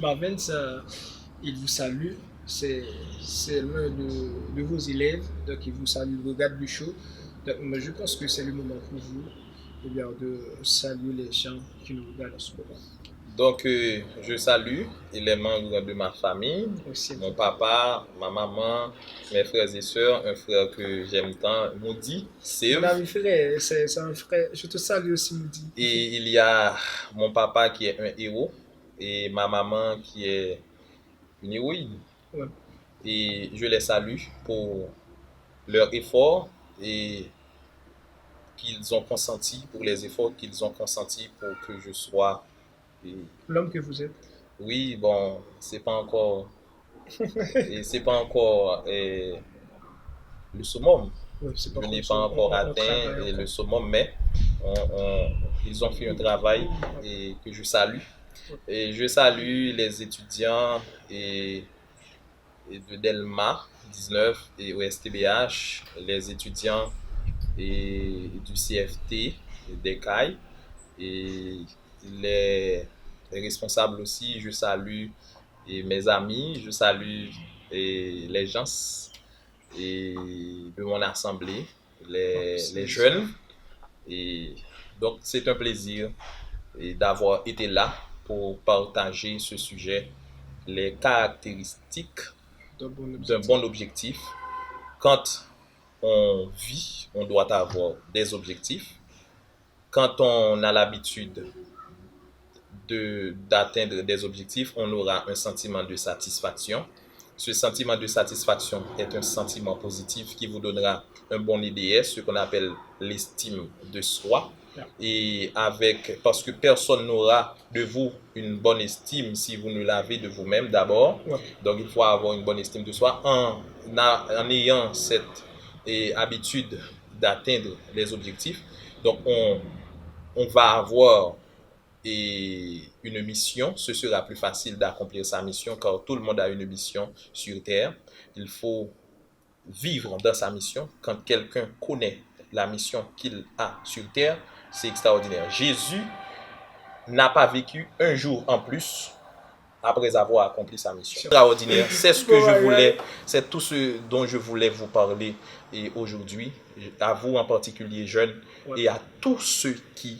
Il vous salue. C'est l'un de vos élèves. Donc, il vous salue, il regarde le show. Donc, je pense que c'est le moment pour vous de saluer les gens qui nous regardent en ce moment. Donc, je salue les membres de ma famille, mon papa, ma maman, mes frères et sœurs, un frère que j'aime tant, Moudi, c'est mon ami frère, c'est un frère. Je te salue aussi, Moudi. Et il y a mon papa qui est un héros et ma maman qui est une héroïne. Ouais. Et je les salue pour leur effort et qu'ils ont consenti, pour les efforts qu'ils ont consentis pour que je sois l'homme que vous êtes. Oui, bon, c'est pas encore le summum. Oui, je n'ai pas encore atteint le summum, mais ils ont fait un travail et que je salue. Et je salue les étudiants et de Delma 19 et au STBH, les étudiants et du CFT, des CAI et les responsables aussi. Je salue et mes amis, je salue et les gens et de mon assemblée, les jeunes. Et donc c'est un plaisir d'avoir été là pour partager ce sujet, les caractéristiques d'un bon objectif. Quand on vit, on doit avoir des objectifs. Quand on a l'habitude d'atteindre des objectifs, on aura un sentiment de satisfaction. Ce sentiment de satisfaction est un sentiment positif qui vous donnera un bon IDS, ce qu'on appelle l'estime de soi. Et parce que personne n'aura de vous une bonne estime si vous ne l'avez de vous-même d'abord. Donc il faut avoir une bonne estime de soi en ayant cette habitude d'atteindre les objectifs. Donc on va avoir une mission. Ce sera plus facile d'accomplir sa mission car tout le monde a une mission sur Terre. Il faut vivre dans sa mission. Quand quelqu'un connaît la mission qu'il a sur Terre, c'est extraordinaire. Jésus n'a pas vécu un jour en plus après avoir accompli sa mission. Extraordinaire. C'est ce que je voulais, c'est tout ce dont je voulais vous parler aujourd'hui, à vous en particulier jeunes et à tous ceux qui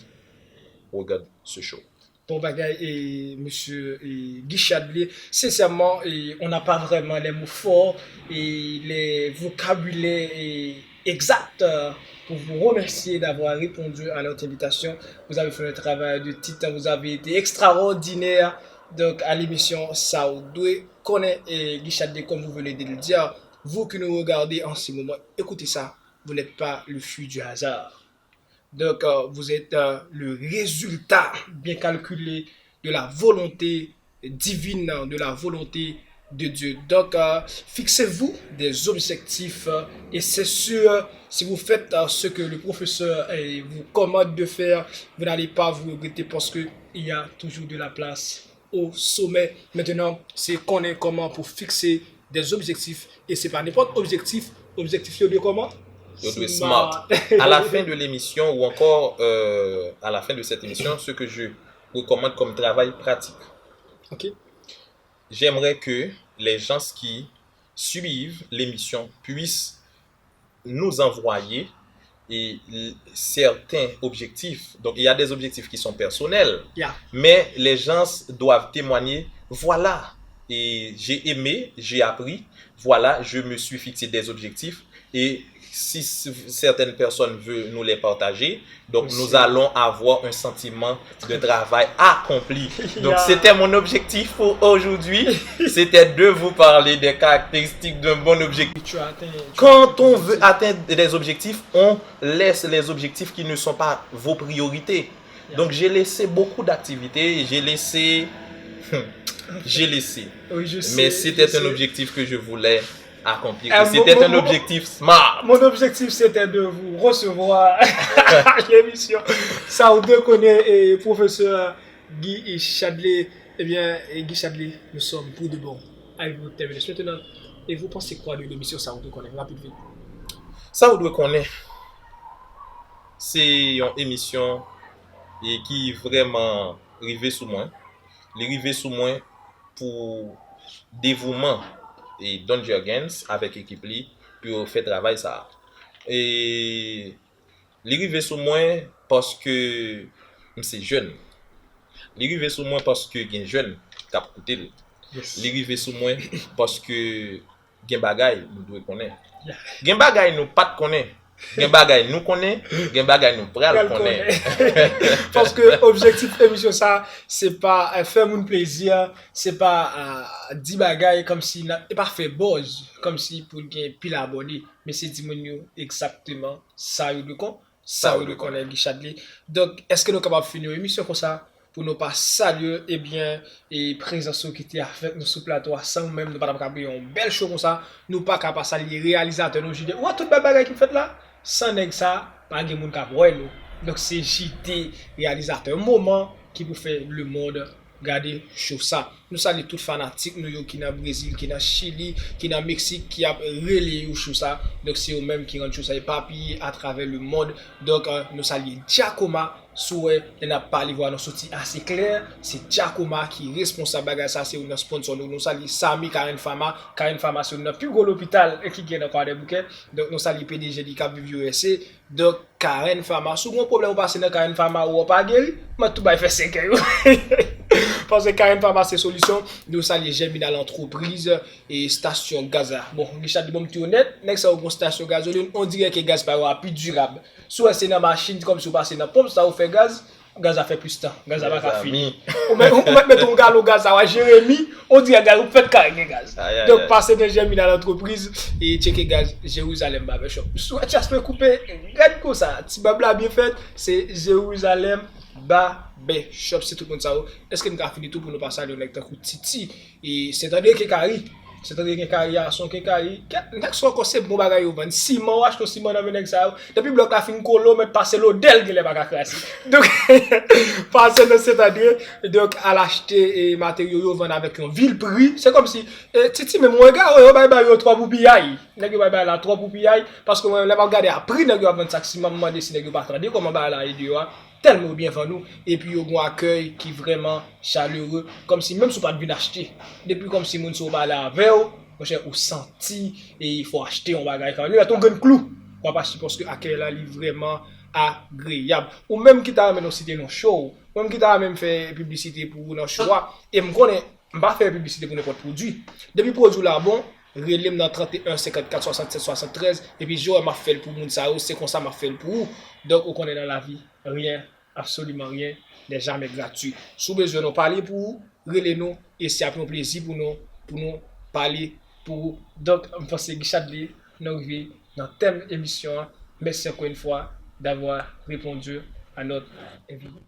regardent ce show. Bon bagaille et monsieur Guy Chadli, sincèrement, on n'a pas vraiment les mots forts et les vocabulaires exacts pour vous remercier d'avoir répondu à notre invitation. Vous avez fait un travail de titan, vous avez été extraordinaire. Donc à l'émission Saoudoué connaît et Guy Chadli, comme vous venez de le dire, vous qui nous regardez en ce moment, écoutez ça, vous n'êtes pas le fruit du hasard. Donc, vous êtes le résultat bien calculé de la volonté divine, de la volonté de Dieu. Donc, fixez-vous des objectifs et c'est sûr, si vous faites ce que le professeur vous commande de faire, vous n'allez pas vous regretter parce qu'il y a toujours de la place au sommet. Maintenant, c'est connaître comment pour fixer des objectifs et c'est pas n'importe objectif de comment? You do smart. À la fin de l'émission ou encore à la fin de cette émission, ce que je recommande comme travail pratique. Ok. J'aimerais que les gens qui suivent l'émission puissent nous envoyer certains objectifs. Donc, il y a des objectifs qui sont personnels, mais les gens doivent témoigner, voilà, et j'ai aimé, j'ai appris, voilà, je me suis fixé des objectifs et si certaines personnes veulent nous les partager, donc nous allons avoir un sentiment de travail accompli. Donc c'était mon objectif pour aujourd'hui, c'était de vous parler des caractéristiques d'un bon objectif. Quand on veut atteindre des objectifs, on laisse les objectifs qui ne sont pas vos priorités. Donc j'ai laissé beaucoup d'activités, j'ai laissé, mais c'était un objectif que je voulais accomplir. C'était un objectif smart. Mon objectif, c'était de vous recevoir à l'émission. Ça, on connaît et professeur Guy Chadley. Eh bien, Guy Chadley, nous sommes pour de bon avec vous terminer maintenant. Et vous pensez quoi de l'émission Ça, on connaît rapidement? Ça, on connaît. C'est une émission qui vraiment rivé sous moi. Les rivé sous moi pour dévouement et Don Jurgens avec l'équipe pour faire travail ça. Et l'arrivée sur moi parce que c'est jeune. L'arrivée sur moi parce que gen jeune cap côté. L'arrivée sur moi parce que gen bagay nous doit connaître. Gen bagay nous pas connaître. Gen bagay nous connaît, gen bagay nous pral connaît. Parce que objectif émission ça, c'est pas faire mon plaisir, c'est pas 10 bagay comme si n'a pas fait buzz, comme si pour gagner pile abonné, mais c'est dire exactement ça yo de con, ça yo de connaît Guy Chadley. Donc est-ce que nous capable finir émission comme ça pour nous pas saluer et bien et présence qui était avec nous sur plateau sans même nous pas capable une belle show comme ça, nous pas capable saluer réalisateur nous dit ouais tout bagay qui fait là sans nèg ça pas de monde cap ouais nous. Donc c'est JT réalisateur un moment qui vous fait le monde regarder show ça. Nous saluons tous fanatiques nous qui dans Brésil, qui dans Chili, qui dans Mexique qui a relayé show ça. Donc c'est eux même qui rendent show ça éparpillé à travers le monde. Donc nous saluons Giacoma souhait n'a pas aller voir nos sorties assez clair, c'est Giacoma qui est responsable bagage ça, c'est notre sponsor nous saluons Sami Karen Pharma c'est notre plus gros hôpital qui est dans Croix des Bouquets. Donc nous saluons PDG du Cap Vivre USA. Donc Karen Pharma, si vous avez un problème, vous passez dans Karen Pharma ou pas guéri, mais tout va faire 5 ans. Parce que Karen Pharma c'est solution, nous saluons Germinal entreprise et station Gaza. Bon, Richard dit bon petit honnête, next ça une station gasoline, on dirait que gaz pas plus durable. Soit c'est dans machine comme si vous passez dans pompe, ça vous fait gaz a fait plus de temps, gaz a pas fini. Ou mettre ton gars au gaz à Jérémy, on dit gaz vous faites carré gaz. Donc passez dans Germinal entreprise et checker gaz Jérusalem Barbershop. Soit tu peux couper, regarde comme ça, petit babla bien fait, c'est Jérusalem Barbershop, c'est tout le monde ça. Est-ce que nous avons fini tout pour nous passer à l'électeur Titi et c'est-à-dire que Kari c'est-à-dire que Kari a son Kari nek so concept bon bagay yo vendre ciment achète ciment dans nek ça depuis bloc la fin colo mettre passer l'odel que les bagay classé donc passer dans c'est-à-dire donc à l'acheter et matériaux yo vendre avec un vil prix c'est comme si Titi même moi gars yo bay yo 3 pour piaille nek yo bay la 3 pour piaille parce que moi là regarder à prix nek yo vendre ça ciment demander si nek yo pas attendre comment ba la idée tellement bien pour nous et puis au bon accueil qui vraiment chaleureux comme si même si pas de venir acheter depuis comme si moun so ba la avec ou senti et il faut acheter on bagage quand lui a ton gun clou on pas acheter parce que accueil là est vraiment agréable ou même qui t'a même cité nos show même qui t'a même fait publicité pour nos choix et me connais pas faire publicité pour n'importe produit depuis produit là bon relève dans 31 54 67 73 et puis je m'a fait pour moun ça c'est comme ça m'a fait pour vous. Donc on connaît dans la vie rien absolument rien n'est jamais gratuit. Si vous besoin de parler pour vous, relève-nous et c'est un plaisir pour nous parler pour vous. Donc je pense que Guy Chadley nous arrive dans thème émission. Merci encore une fois d'avoir répondu à notre invitation.